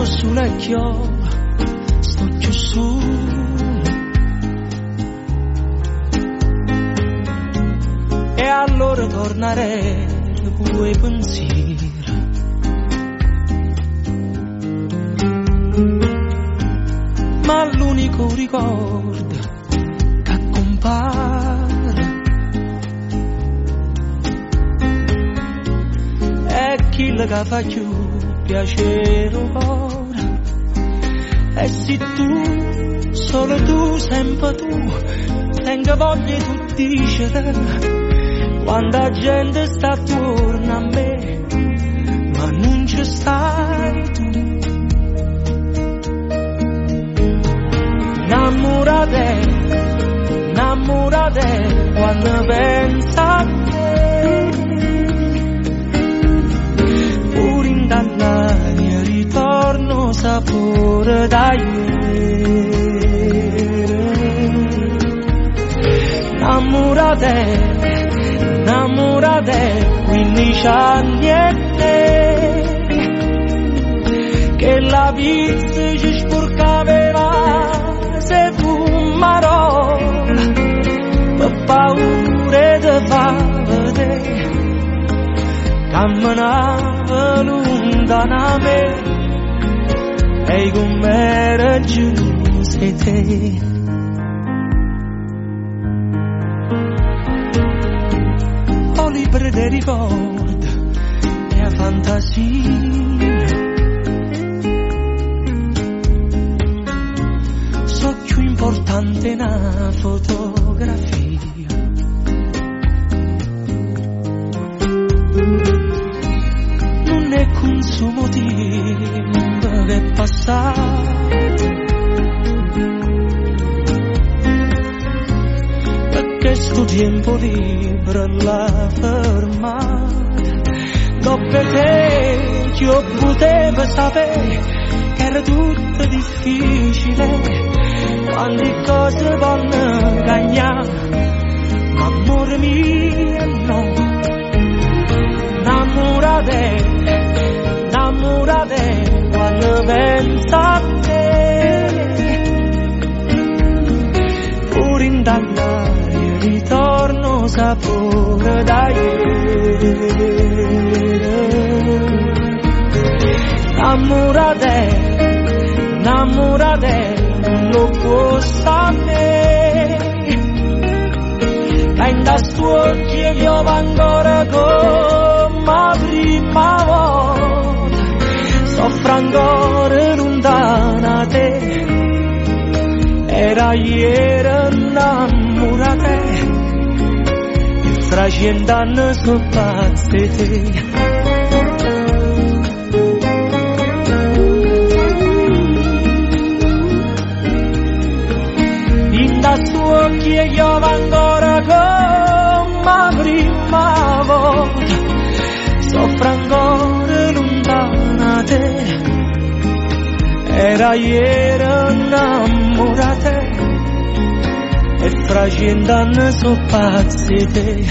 sto sulle chiova, sto più su. E allora tornerei quei pensieri. Ma l'unico ricordo che compare è quello che fa più piacere ora. E se tu, solo tu, sempre tu, tenga voglia tu dicere, quando la gente sta attorno a me, ma non ci stai tu. Innamorate quando pensa a te, pure in dall'aria ritorno sapore da ieri. Innamorate 15 anni e te, che la vita ci sporcava se fumarò per paura di far vedere, camminava lontana a me e con me era giù sei te. Ho libri dei ricordi e a fantasia, importante una fotografia. Non è consumo tempo che è passato, perché sto tempo libero l'ha fermato. Dopo te io potevo sapere che era tutto difficile, quando le cose vanno cagnare, ma amore mio no. Innamorate quando penso a te, pure in dall'aria ritorno sapore da ieri. Innamorate non lo può sapere, che in da stuocchi io ancora come la prima volta, soffro ancora lontana te, era ieri innamorate, e fra 100 anni sono pazzi te. Occhi e io ancora come la prima volta, soffro ancora lontana te, era ieri innamorate, e fra 100 anni sono pazzi te.